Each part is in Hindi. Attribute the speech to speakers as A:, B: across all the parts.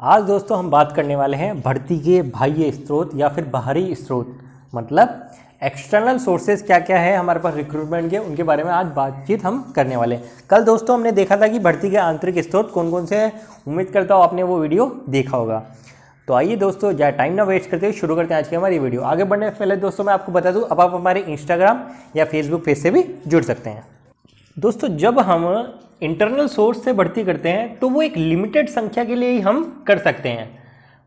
A: आज दोस्तों हम बात करने वाले हैं भर्ती के बाह्य स्रोत या फिर बाहरी स्रोत, मतलब एक्सटर्नल सोर्सेज क्या क्या है हमारे पास रिक्रूटमेंट के, उनके बारे में आज बातचीत हम करने वाले हैं। कल दोस्तों हमने देखा था कि भर्ती के आंतरिक स्रोत कौन कौन से हैं। उम्मीद करता हूँ आपने वो वीडियो देखा होगा। तो आइए दोस्तों, ज़्यादा टाइम ना वेस्ट करते हुए शुरू करते हैं आज की हमारी वीडियो। आगे बढ़ने से पहले दोस्तों मैं आपको बता दूँ, अब आप हमारे इंस्टाग्राम या फेसबुक पेज से भी जुड़ सकते हैं। दोस्तों जब हम इंटरनल सोर्स से भर्ती करते हैं तो वो एक लिमिटेड संख्या के लिए ही हम कर सकते हैं।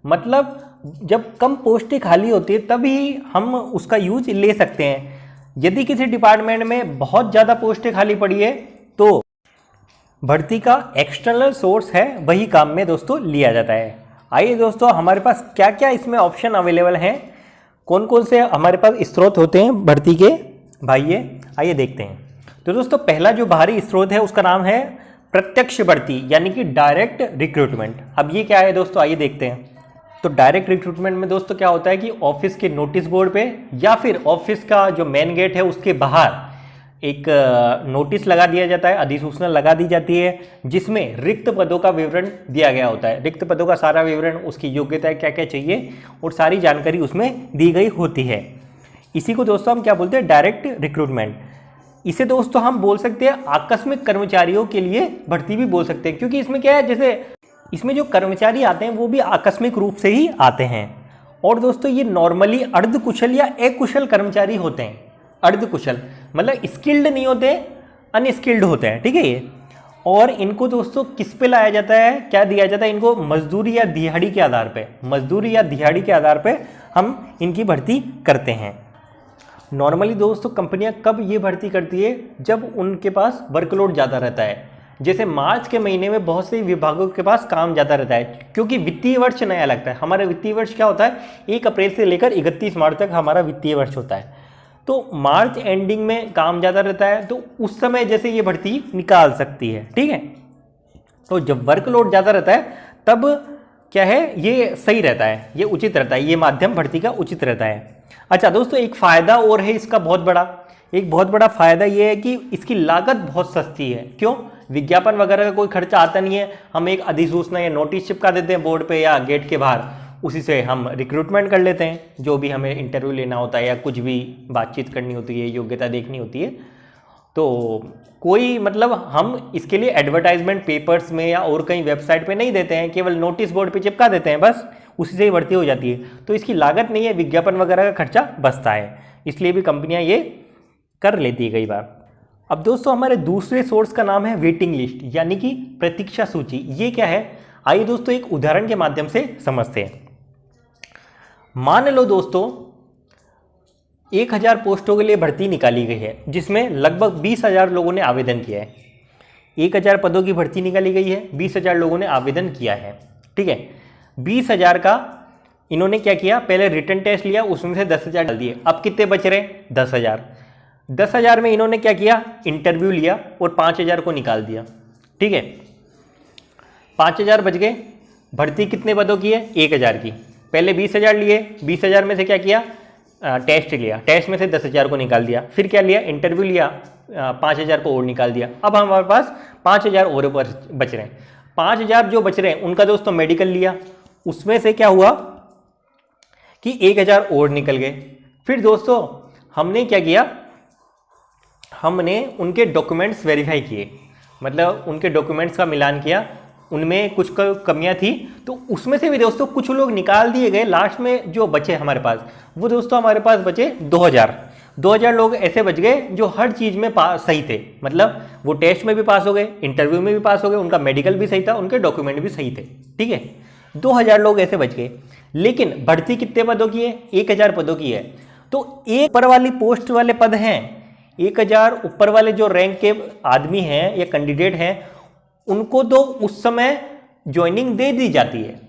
A: मतलब जब कम पोस्टें खाली होती है तभी हम उसका यूज ले सकते हैं। यदि किसी डिपार्टमेंट में बहुत ज़्यादा पोस्टें खाली पड़ी है तो भर्ती का एक्सटर्नल सोर्स है वही काम में दोस्तों लिया जाता है। आइए दोस्तों, हमारे पास क्या क्या इसमें ऑप्शन अवेलेबल हैं, कौन कौन से हमारे पास स्रोत होते हैं भर्ती के बाह्य, आइए देखते हैं। तो दोस्तों पहला जो बाहरी स्रोत है उसका नाम है प्रत्यक्ष भर्ती, यानी कि डायरेक्ट रिक्रूटमेंट। अब ये क्या है दोस्तों, आइए देखते हैं। तो डायरेक्ट रिक्रूटमेंट में दोस्तों क्या होता है कि ऑफिस के नोटिस बोर्ड पे या फिर ऑफिस का जो मेन गेट है उसके बाहर एक नोटिस लगा दिया जाता है, अधिसूचना लगा दी जाती है, जिसमें रिक्त पदों का विवरण दिया गया होता है। रिक्त पदों का सारा विवरण, उसकी योग्यता क्या क्या चाहिए और सारी जानकारी उसमें दी गई होती है। इसी को दोस्तों हम क्या बोलते हैं, डायरेक्ट रिक्रूटमेंट। इसे दोस्तों हम बोल सकते हैं आकस्मिक कर्मचारियों के लिए भर्ती भी बोल सकते हैं, क्योंकि इसमें क्या है, जैसे इसमें जो कर्मचारी आते हैं वो भी आकस्मिक रूप से ही आते हैं। और दोस्तों ये नॉर्मली अर्धकुशल या अकुशल कर्मचारी होते हैं। अर्धकुशल मतलब स्किल्ड नहीं होते, अनस्किल्ड होते हैं, ठीक है ये। और इनको दोस्तों किस पे लाया जाता है, क्या दिया जाता है इनको, मजदूरी या दिहाड़ी के आधार पे, मजदूरी या दिहाड़ी के आधार पे हम इनकी भर्ती करते हैं। नॉर्मली दोस्तों कंपनियां कब ये भर्ती करती है, जब उनके पास वर्कलोड ज़्यादा रहता है। जैसे मार्च के महीने में बहुत से विभागों के पास काम ज़्यादा रहता है, क्योंकि वित्तीय वर्ष नया लगता है। हमारा वित्तीय वर्ष क्या होता है, 1 अप्रैल से लेकर 31 मार्च तक हमारा वित्तीय वर्ष होता है। तो मार्च एंडिंग में काम ज़्यादा रहता है, तो उस समय जैसे ये भर्ती निकाल सकती है, ठीक है। तो जब वर्कलोड ज़्यादा रहता है तब क्या है, ये सही रहता है, ये उचित रहता है, ये माध्यम भर्ती का उचित रहता है। अच्छा दोस्तों, एक फ़ायदा और है इसका बहुत बड़ा फ़ायदा ये है कि इसकी लागत बहुत सस्ती है। क्यों? विज्ञापन वगैरह का कोई खर्चा आता नहीं है। हम एक अधिसूचना या नोटिस चिपका देते हैं बोर्ड पे या गेट के बाहर, उसी से हम रिक्रूटमेंट कर लेते हैं। जो भी हमें इंटरव्यू लेना होता है या कुछ भी बातचीत करनी होती है, योग्यता देखनी होती है, तो कोई मतलब हम इसके लिए एडवर्टाइजमेंट पेपर्स में या और कहीं वेबसाइट पे नहीं देते हैं, केवल नोटिस बोर्ड पे चिपका देते हैं, बस उसी से ही भर्ती हो जाती है। तो इसकी लागत नहीं है, विज्ञापन वगैरह का खर्चा बचता है, इसलिए भी कंपनियां ये कर लेती है कई बार। अब दोस्तों हमारे दूसरे सोर्स का नाम है वेटिंग लिस्ट, यानी कि प्रतीक्षा सूची। ये क्या है, आइए दोस्तों एक उदाहरण के माध्यम से समझते हैं। मान लो दोस्तों 1000 पोस्टों के लिए भर्ती निकाली गई है, जिसमें लगभग 20,000 लोगों ने आवेदन किया है। 1000 पदों की भर्ती निकाली गई है, 20,000 लोगों ने आवेदन किया है, ठीक है। 20,000 का इन्होंने क्या किया, पहले रिटन टेस्ट लिया, उसमें से 10,000 डाल दिए। अब कितने बच रहे, 10,000। 10,000 में इन्होंने क्या किया, इंटरव्यू लिया और 5,000 को निकाल दिया, ठीक है। 5,000 बच गए। भर्ती कितने पदों की है, 1,000 की। पहले 20,000 लिए, 20,000 में से क्या किया, टेस्ट लिया, टेस्ट में से 10,000 को निकाल दिया। फिर क्या लिया, इंटरव्यू लिया, 5,000 को और निकाल दिया। अब हमारे पास 5,000 और बच रहे हैं। 5,000 जो बच रहे हैं उनका दोस्तों मेडिकल लिया, उसमें से क्या हुआ कि 1,000 और निकल गए। फिर दोस्तों हमने क्या किया, हमने उनके डॉक्यूमेंट्स वेरीफाई किए, मतलब उनके डॉक्यूमेंट्स का मिलान किया, उनमें कुछ कमियां थी, तो उसमें से भी दोस्तों कुछ लोग निकाल दिए गए। लास्ट में जो बचे हमारे पास, वो दोस्तों हमारे पास बचे 2,000 लोग ऐसे बच गए जो हर चीज़ में सही थे। मतलब वो टेस्ट में भी पास हो गए, इंटरव्यू में भी पास हो गए, उनका मेडिकल भी सही था, उनके डॉक्यूमेंट भी सही थे, ठीक है। 2,000 लोग ऐसे बच गए। लेकिन भर्ती कितने पदों की है, 1,000 पदों की है। तो एक ऊपर वाली पोस्ट वाले पद हैं, 1,000 ऊपर वाले जो रैंक के आदमी हैं या कैंडिडेट हैं, उनको तो उस समय ज्वाइनिंग दे दी जाती है,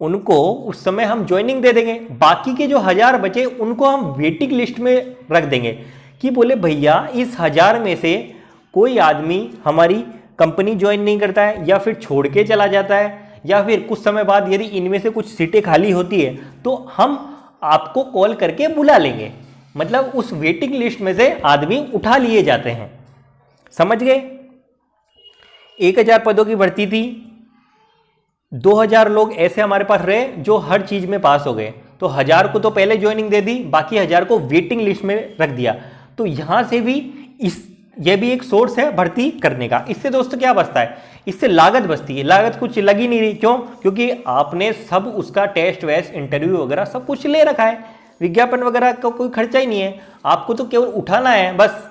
A: उनको उस समय हम ज्वाइनिंग दे देंगे। बाकी के जो 1,000 बचे उनको हम वेटिंग लिस्ट में रख देंगे कि बोले भैया इस 1,000 में से कोई आदमी हमारी कंपनी ज्वाइन नहीं करता है, या फिर छोड़ के चला जाता है, या फिर कुछ समय बाद यदि इनमें से कुछ सीटें खाली होती है तो हम आपको कॉल करके बुला लेंगे। मतलब उस वेटिंग लिस्ट में से आदमी उठा लिए जाते हैं, समझ गए। 1,000 पदों की भर्ती थी, 2000 लोग ऐसे हमारे पास रहे जो हर चीज़ में पास हो गए, तो 1000 को तो पहले ज्वाइनिंग दे दी, बाकी 1000 को वेटिंग लिस्ट में रख दिया। तो यहाँ से भी ये भी एक सोर्स है भर्ती करने का। इससे दोस्तों क्या बचता है, इससे लागत बचती है। लागत कुछ लग ही नहीं रही, क्यों? क्योंकि आपने सब उसका टेस्ट वेस्ट इंटरव्यू वगैरह सब कुछ ले रखा है, विज्ञापन वगैरह का कोई खर्चा ही नहीं है, आपको तो केवल उठाना है, बस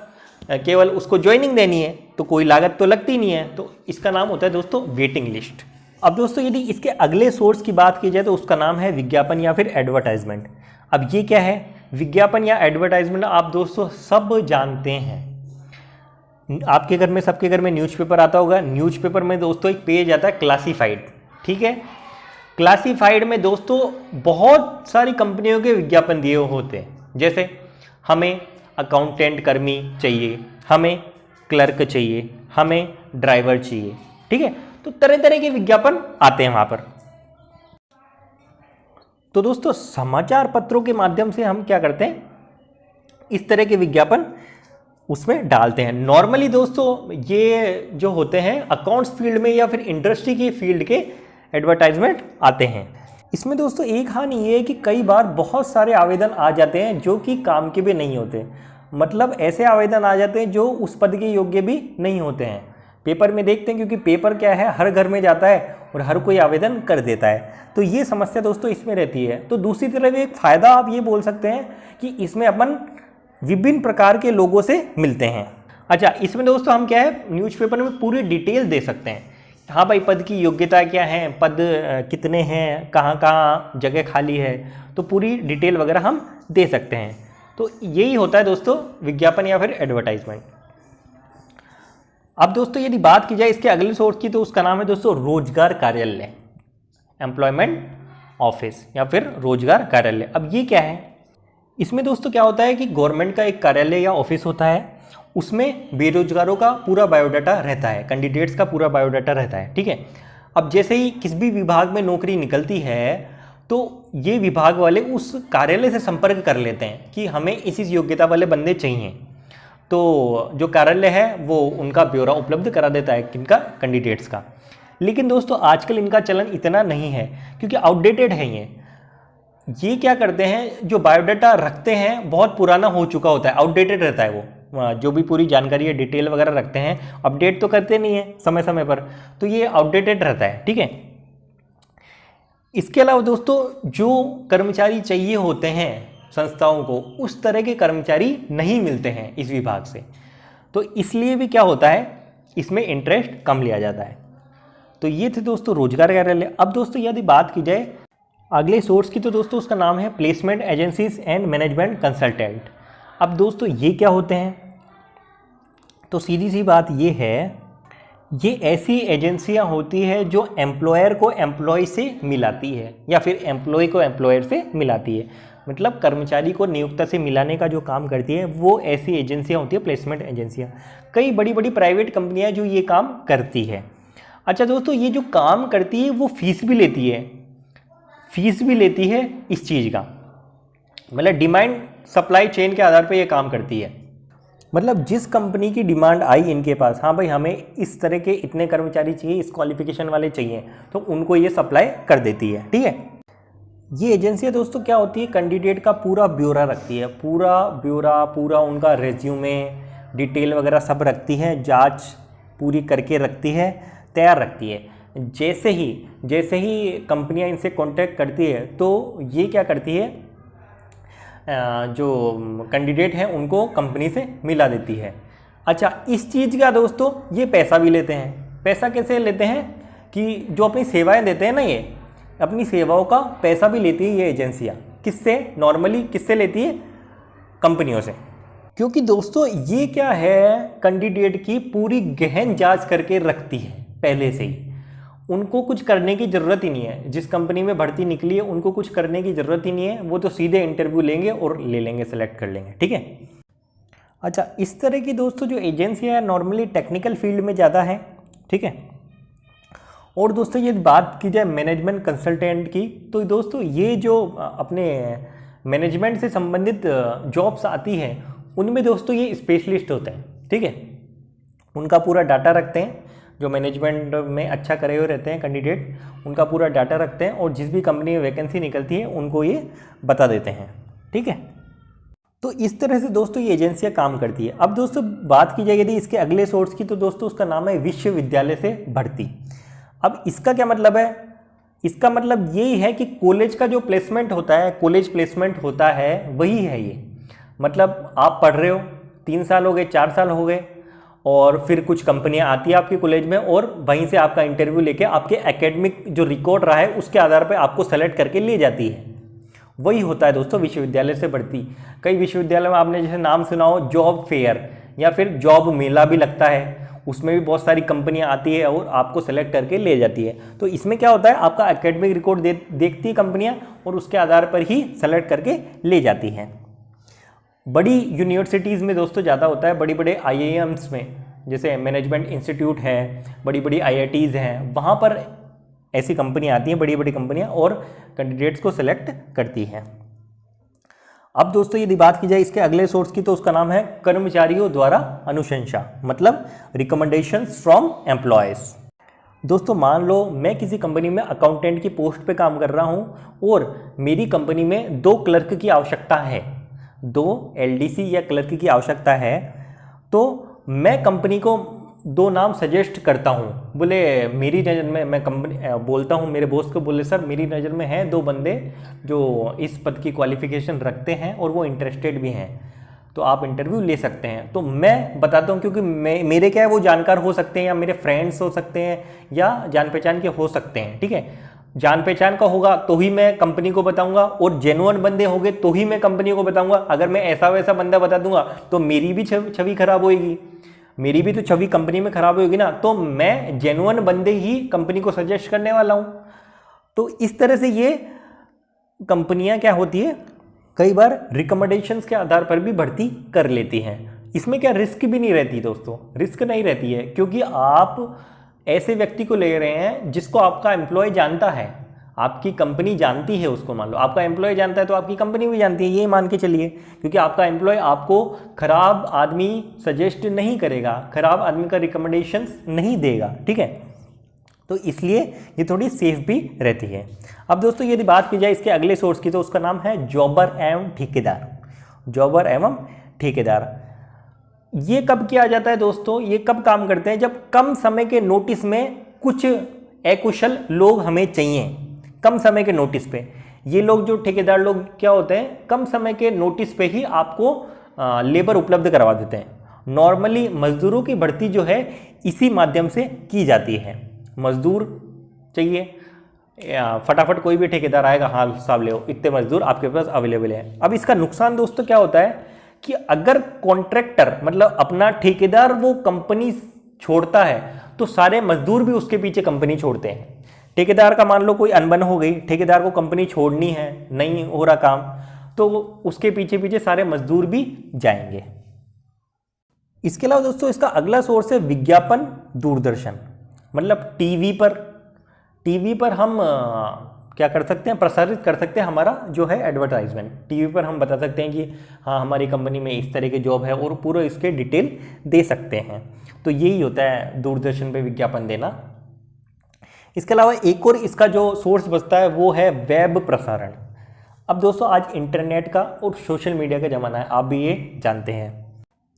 A: केवल उसको ज्वाइनिंग देनी है, तो कोई लागत तो लगती नहीं है। तो इसका नाम होता है दोस्तों वेटिंग लिस्ट। अब दोस्तों यदि इसके अगले सोर्स की बात की जाए तो उसका नाम है विज्ञापन या फिर एडवर्टाइजमेंट। अब ये क्या है, विज्ञापन या एडवर्टाइजमेंट आप दोस्तों सब जानते हैं। आपके घर में, सबके घर में न्यूज़पेपर आता होगा। न्यूज़पेपर में दोस्तों एक पेज आता है क्लासीफाइड, ठीक है। क्लासीफाइड में दोस्तों बहुत सारी कंपनियों के विज्ञापन दिए होते हैं, जैसे हमें अकाउंटेंट कर्मी चाहिए, हमें क्लर्क चाहिए, हमें ड्राइवर चाहिए, ठीक है। तो तरह तरह के विज्ञापन आते हैं वहाँ पर। तो दोस्तों समाचार पत्रों के माध्यम से हम क्या करते हैं, इस तरह के विज्ञापन उसमें डालते हैं। नॉर्मली दोस्तों ये जो होते हैं अकाउंट्स फील्ड में या फिर इंडस्ट्री के फील्ड के एडवर्टाइजमेंट आते हैं। इसमें दोस्तों एक हानि ये है कि कई बार बहुत सारे आवेदन आ जाते हैं जो कि काम के भी नहीं होते, मतलब ऐसे आवेदन आ जाते हैं जो उस पद के योग्य भी नहीं होते हैं। पेपर में देखते हैं, क्योंकि पेपर क्या है, हर घर में जाता है और हर कोई आवेदन कर देता है, तो ये समस्या दोस्तों इसमें रहती है। तो दूसरी तरफ एक फ़ायदा आप ये बोल सकते हैं कि इसमें अपन विभिन्न प्रकार के लोगों से मिलते हैं। अच्छा, इसमें दोस्तों हम क्या है, न्यूज़पेपर में पूरी डिटेल दे सकते हैं। हाँ भाई, पद की योग्यता क्या है, पद कितने हैं, कहाँ कहाँ जगह खाली है, तो पूरी डिटेल वगैरह हम दे सकते हैं। तो यही होता है दोस्तों विज्ञापन या फिर एडवर्टाइजमेंट। अब दोस्तों यदि बात की जाए इसके अगले सोर्स की, तो उसका नाम है दोस्तों रोजगार कार्यालय, एम्प्लॉयमेंट ऑफिस या फिर रोजगार कार्यालय। अब ये क्या है, इसमें दोस्तों क्या होता है कि गवर्नमेंट का एक कार्यालय या ऑफिस होता है, उसमें बेरोजगारों का पूरा बायोडाटा रहता है, कैंडिडेट्स का पूरा बायोडाटा रहता है, ठीक है। अब जैसे ही किसी भी विभाग में नौकरी निकलती है तो ये विभाग वाले उस कार्यालय से संपर्क कर लेते हैं कि हमें इस योग्यता वाले बंदे चाहिए, तो जो कार्यालय है वो उनका ब्यौरा उपलब्ध करा देता है किनका, कैंडिडेट्स का। लेकिन दोस्तों आजकल इनका चलन इतना नहीं है, क्योंकि आउटडेटेड है ये क्या करते हैं, जो बायोडाटा रखते हैं बहुत पुराना हो चुका होता है, आउटडेटेड रहता है वो, जो भी पूरी जानकारी है डिटेल वगैरह रखते हैं, अपडेट तो करते नहीं है समय समय पर, तो ये आउटडेटेड रहता है, ठीक है। इसके अलावा दोस्तों जो कर्मचारी चाहिए होते हैं संस्थाओं को, उस तरह के कर्मचारी नहीं मिलते हैं इस विभाग से, तो इसलिए भी क्या होता है, इसमें इंटरेस्ट कम लिया जाता है। तो ये थे दोस्तों रोजगार कार्यालय। अब दोस्तों यदि बात की जाए अगले सोर्स की, तो दोस्तों उसका नाम है placement agencies and management consultant. अब दोस्तों ये क्या होते हैं, तो सीधी सी बात ये है, ये ऐसी एजेंसियां होती है जो एम्प्लॉयर को एम्प्लॉय से मिलाती है या फिर एम्प्लॉय को एम्प्लॉयर से मिलाती है, मतलब कर्मचारी को नियोक्ता से मिलाने का जो काम करती है वो ऐसी एजेंसियां होती है, प्लेसमेंट एजेंसियां। कई बड़ी बड़ी प्राइवेट कंपनियां जो ये काम करती है। अच्छा दोस्तों, ये जो काम करती है वो फीस भी लेती है इस चीज़ का, मतलब डिमांड सप्लाई चेन के आधार पर ये काम करती है। मतलब जिस कंपनी की डिमांड आई इनके पास, हाँ भाई हमें इस तरह के इतने कर्मचारी चाहिए, इस क्वालिफिकेशन वाले चाहिए, तो उनको ये सप्लाई कर देती है, ठीक है। ये एजेंसियाँ दोस्तों क्या होती है, कैंडिडेट का पूरा ब्यौरा रखती है, पूरा उनका रेज्यूमे डिटेल वगैरह सब रखती है, जांच पूरी करके रखती है, तैयार रखती है। जैसे ही कंपनियां इनसे कांटेक्ट करती है तो ये क्या करती है, जो कैंडिडेट हैं उनको कंपनी से मिला देती है। अच्छा, इस चीज़ का दोस्तों ये पैसा भी लेते हैं। पैसा कैसे लेते हैं कि जो अपनी सेवाएं देते हैं ना, ये अपनी सेवाओं का पैसा भी लेती है ये एजेंसियाँ। किससे, नॉर्मली किससे लेती है, कंपनियों से। क्योंकि दोस्तों ये क्या है, कैंडिडेट की पूरी गहन जांच करके रखती है पहले से ही, उनको कुछ करने की ज़रूरत ही नहीं है। जिस कंपनी में भर्ती निकली है उनको कुछ करने की ज़रूरत ही नहीं है, वो तो सीधे इंटरव्यू लेंगे और ले लेंगे, सेलेक्ट कर लेंगे, ठीक है। अच्छा, इस तरह की दोस्तों जो एजेंसियाँ हैं नॉर्मली टेक्निकल फील्ड में ज़्यादा है, ठीक है। और दोस्तों ये बात की जाए मैनेजमेंट कंसल्टेंट की, तो दोस्तों ये जो अपने मैनेजमेंट से संबंधित जॉब्स आती हैं उनमें दोस्तों ये स्पेशलिस्ट होते हैं, ठीक है। उनका पूरा डाटा रखते हैं, जो मैनेजमेंट में अच्छा करे हुए रहते हैं कैंडिडेट, उनका पूरा डाटा रखते हैं और जिस भी कंपनी में वैकेंसी निकलती है उनको ये बता देते हैं। ठीक है, तो इस तरह से दोस्तों ये एजेंसियां काम करती है। अब दोस्तों बात की जाए यदि इसके अगले सोर्स की, तो दोस्तों उसका नाम है विश्वविद्यालय से भर्ती। अब इसका क्या मतलब है? इसका मतलब यही है कि कॉलेज का जो प्लेसमेंट होता है, कॉलेज प्लेसमेंट होता है, वही है ये। मतलब आप पढ़ रहे हो, 3 साल हो गए, 4 साल हो गए, और फिर कुछ कंपनियां आती है आपके कॉलेज में और वहीं से आपका इंटरव्यू लेके आपके एकेडमिक जो रिकॉर्ड रहा है उसके आधार पर आपको सेलेक्ट करके ले जाती है। वही होता है दोस्तों विश्वविद्यालय से भर्ती। कई विश्वविद्यालय में आपने जैसे नाम सुना हो जॉब फेयर या फिर जॉब मेला भी लगता है, उसमें भी बहुत सारी कंपनियां आती है और आपको सेलेक्ट करके ले जाती है। तो इसमें क्या होता है, आपका एकेडमिक रिकॉर्ड देखती है कंपनियां और उसके आधार पर ही सेलेक्ट करके ले जाती हैं। बड़ी यूनिवर्सिटीज़ में दोस्तों ज़्यादा होता है, बड़ी बड़े IIMs में, जैसे मैनेजमेंट इंस्टीट्यूट है, बड़ी बड़ी IITs हैं, वहाँ पर ऐसी कंपनियां आती हैं, बड़ी बड़ी कंपनियां, और कैंडिडेट्स को सेलेक्ट करती हैं। अब दोस्तों यदि बात की जाए इसके अगले सोर्स की, तो उसका नाम है कर्मचारियों द्वारा अनुशंसा, मतलब रिकमेंडेशंस फ्रॉम एम्प्लॉयज। दोस्तों मान लो मैं किसी कंपनी में अकाउंटेंट की पोस्ट पे काम कर रहा हूं और मेरी कंपनी में 2 क्लर्क की आवश्यकता है, 2 LDC या क्लर्क की आवश्यकता है, तो मैं कंपनी को 2 नाम सजेस्ट करता हूँ। बोले मेरी नज़र में, मैं कंपनी बोलता हूँ मेरे बॉस को, बोले सर मेरी नज़र में हैं 2 बंदे जो इस पद की क्वालिफिकेशन रखते हैं और वो इंटरेस्टेड भी हैं, तो आप इंटरव्यू ले सकते हैं। तो मैं बताता हूँ, क्योंकि मेरे क्या है, वो जानकार हो सकते हैं या मेरे फ्रेंड्स हो सकते हैं या जान पहचान के हो सकते हैं। ठीक है, जान पहचान का होगा तो ही मैं कंपनी को बताऊंगा, और जेन्युइन बंदे होंगे तो ही मैं कंपनी को बताऊंगा। अगर मैं ऐसा वैसा बंदा बता दूंगा तो मेरी भी छवि खराब होगी, मेरी भी तो छवि कंपनी में खराब होगी ना। तो मैं जेन्युइन बंदे ही कंपनी को सजेस्ट करने वाला हूं। तो इस तरह से ये कंपनियां क्या होती है, कई बार रिकमेंडेशंस के आधार पर भी भर्ती कर लेती हैं। इसमें क्या रिस्क भी नहीं रहती दोस्तों, रिस्क नहीं रहती है, क्योंकि आप ऐसे व्यक्ति को ले रहे हैं जिसको आपका एम्प्लॉय जानता है, आपकी कंपनी जानती है उसको। मान लो आपका एम्प्लॉय जानता है तो आपकी कंपनी भी जानती है, ये मान के चलिए, क्योंकि आपका एम्प्लॉय आपको खराब आदमी सजेस्ट नहीं करेगा, खराब आदमी का रिकमेंडेशंस नहीं देगा। ठीक है, तो इसलिए ये थोड़ी सेफ भी रहती है। अब दोस्तों यदि बात की जाए इसके अगले सोर्स की, तो उसका नाम है जॉबर एवं ठेकेदार। जॉबर एवं ठेकेदार ये कब किया जाता है दोस्तों, ये कब काम करते हैं, जब कम समय के नोटिस में कुछ अकुशल लोग हमें चाहिए। कम समय के नोटिस पे ये लोग, जो ठेकेदार लोग क्या होते हैं, कम समय के नोटिस पे ही आपको लेबर उपलब्ध करवा देते हैं। नॉर्मली मजदूरों की भर्ती जो है इसी माध्यम से की जाती है। मजदूर चाहिए, फटाफट कोई भी ठेकेदार आएगा, हाँ साहब ले, इतने मजदूर आपके पास अवेलेबल है। अब इसका नुकसान दोस्तों क्या होता है कि अगर कॉन्ट्रैक्टर मतलब अपना ठेकेदार वो कंपनी छोड़ता है तो सारे मजदूर भी उसके पीछे कंपनी छोड़ते हैं। ठेकेदार का मान लो कोई अनबन हो गई, ठेकेदार को कंपनी छोड़नी है, नहीं हो रहा काम, तो उसके पीछे पीछे सारे मजदूर भी जाएंगे। इसके अलावा दोस्तों इसका अगला सोर्स है विज्ञापन दूरदर्शन, मतलब टीवी पर हम क्या कर सकते हैं, प्रसारित कर सकते हैं हमारा जो है एडवर्टाइजमेंट। टीवी पर हम बता सकते हैं कि हाँ हमारी कंपनी में इस तरह के जॉब है और पूरा इसके डिटेल दे सकते हैं। तो यही होता है दूरदर्शन पे विज्ञापन देना। इसके अलावा एक और इसका जो सोर्स बचता है वो है वेब प्रसारण। अब दोस्तों आज इंटरनेट का और सोशल मीडिया का ज़माना है, आप भी ये जानते हैं।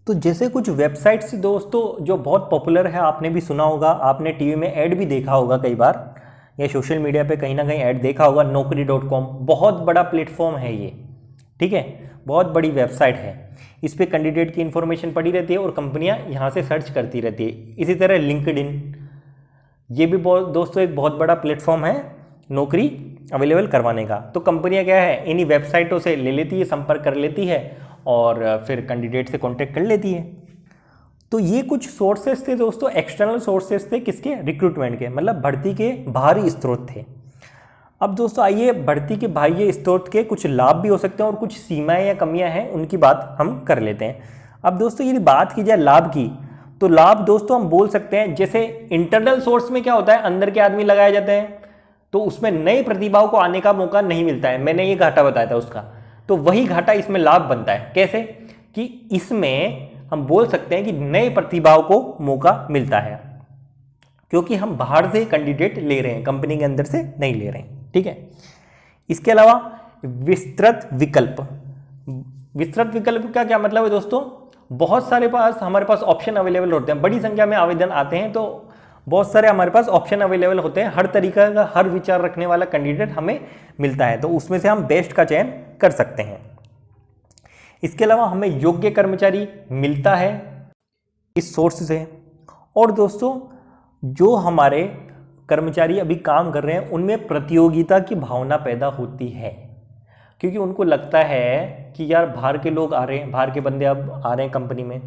A: तो जैसे कुछ वेबसाइट्स दोस्तों जो बहुत पॉपुलर है, आपने भी सुना होगा, आपने टीवी में ऐड भी देखा होगा कई बार, या सोशल मीडिया पे कहीं ना कहीं ऐड देखा होगा। naukri.com बहुत बड़ा प्लेटफॉर्म है ये, ठीक है, बहुत बड़ी वेबसाइट है। इस पर कैंडिडेट की इन्फॉर्मेशन पड़ी रहती है और कंपनियां यहाँ से सर्च करती रहती है। इसी तरह लिंक्डइन, ये भी दोस्तों एक बहुत बड़ा प्लेटफॉर्म है नौकरी अवेलेबल करवाने का। तो कंपनियां क्या है, इन्हीं वेबसाइटों से ले लेती है, संपर्क कर लेती है और फिर कैंडिडेट से कॉन्टेक्ट कर लेती है। तो ये कुछ सोर्सेस थे दोस्तों, एक्सटर्नल सोर्सेस थे किसके, रिक्रूटमेंट के, मतलब भर्ती के बाहरी स्रोत थे। अब दोस्तों आइए भर्ती के बाह्य स्रोत के कुछ लाभ भी हो सकते हैं और कुछ सीमाएं या कमियां हैं, उनकी बात हम कर लेते हैं। अब दोस्तों यदि बात की जाए लाभ की, तो लाभ दोस्तों हम बोल सकते हैं, जैसे इंटरनल सोर्स में क्या होता है, अंदर के आदमी लगाए जाते हैं तो उसमें नई प्रतिभाओं को आने का मौका नहीं मिलता है। मैंने ये घाटा बताया था उसका, तो वही घाटा इसमें लाभ बनता है। कैसे कि इसमें हम बोल सकते हैं कि नए प्रतिभाओं को मौका मिलता है। क्योंकि हम बाहर से कैंडिडेट ले रहे हैं, कंपनी के अंदर से नहीं ले रहे हैं, ठीक है। इसके अलावा विस्तृत विकल्प, विस्तृत विकल्प का क्या मतलब है दोस्तों, बहुत सारे हमारे पास ऑप्शन अवेलेबल होते हैं, बड़ी संख्या में आवेदन आते हैं तो बहुत सारे हमारे पास ऑप्शन अवेलेबल होते हैं, हर तरीका का हर विचार रखने वाला कैंडिडेट हमें मिलता है, तो उसमें से हम बेस्ट का चयन कर सकते हैं। इसके अलावा हमें योग्य कर्मचारी मिलता है इस सोर्स से। और दोस्तों जो हमारे कर्मचारी अभी काम कर रहे हैं उनमें प्रतियोगिता की भावना पैदा होती है, क्योंकि उनको लगता है कि यार बाहर के लोग आ रहे हैं, बाहर के बंदे अब आ रहे हैं कंपनी में,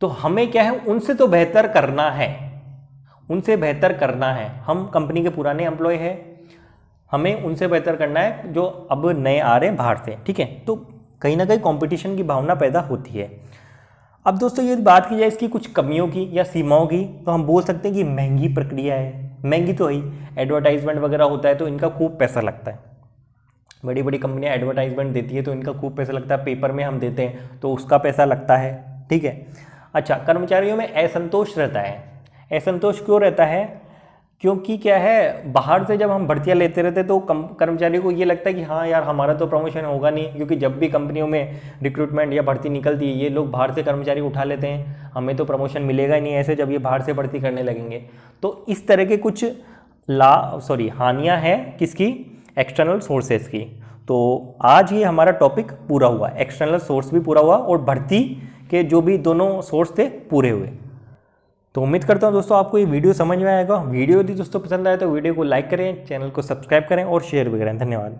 A: तो हमें क्या है उनसे तो बेहतर करना है, उनसे बेहतर करना है। हम कंपनी के पुराने एम्प्लॉय हैं, हमें उनसे बेहतर करना है जो अब नए आ रहे हैं बाहर से, ठीक है। तो कहीं ना कहीं कंपटीशन की भावना पैदा होती है। अब दोस्तों यदि बात की जाए इसकी कुछ कमियों की या सीमाओं की, तो हम बोल सकते हैं कि महंगी प्रक्रिया है, महंगी तो ही, एडवर्टाइजमेंट वगैरह होता है तो इनका खूब पैसा लगता है, बड़ी बड़ी कंपनियां एडवर्टाइजमेंट देती है तो इनका खूब पैसा लगता है, पेपर में हम देते हैं तो उसका पैसा लगता है, ठीक है। अच्छा, कर्मचारियों में असंतोष रहता है। असंतोष क्यों रहता है, क्योंकि क्या है बाहर से जब हम भर्तियां लेते रहते तो कर्मचारियों को ये लगता है कि हाँ यार हमारा तो प्रमोशन होगा नहीं, क्योंकि जब भी कंपनियों में रिक्रूटमेंट या भर्ती निकलती है ये लोग बाहर से कर्मचारी उठा लेते हैं, हमें तो प्रमोशन मिलेगा ही नहीं ऐसे जब ये बाहर से भर्ती करने लगेंगे। तो इस तरह के कुछ हानियाँ हैं किसकी, एक्सटर्नल सोर्सेज की। तो आज ये हमारा टॉपिक पूरा हुआ, एक्सटर्नल सोर्स भी पूरा हुआ और भर्ती के जो भी दोनों सोर्स थे पूरे हुए। तो उम्मीद करता हूँ दोस्तों आपको ये वीडियो समझ में आएगा। वीडियो यदि दोस्तों पसंद आए तो वीडियो को लाइक करें, चैनल को सब्सक्राइब करें और शेयर भी करें। धन्यवाद।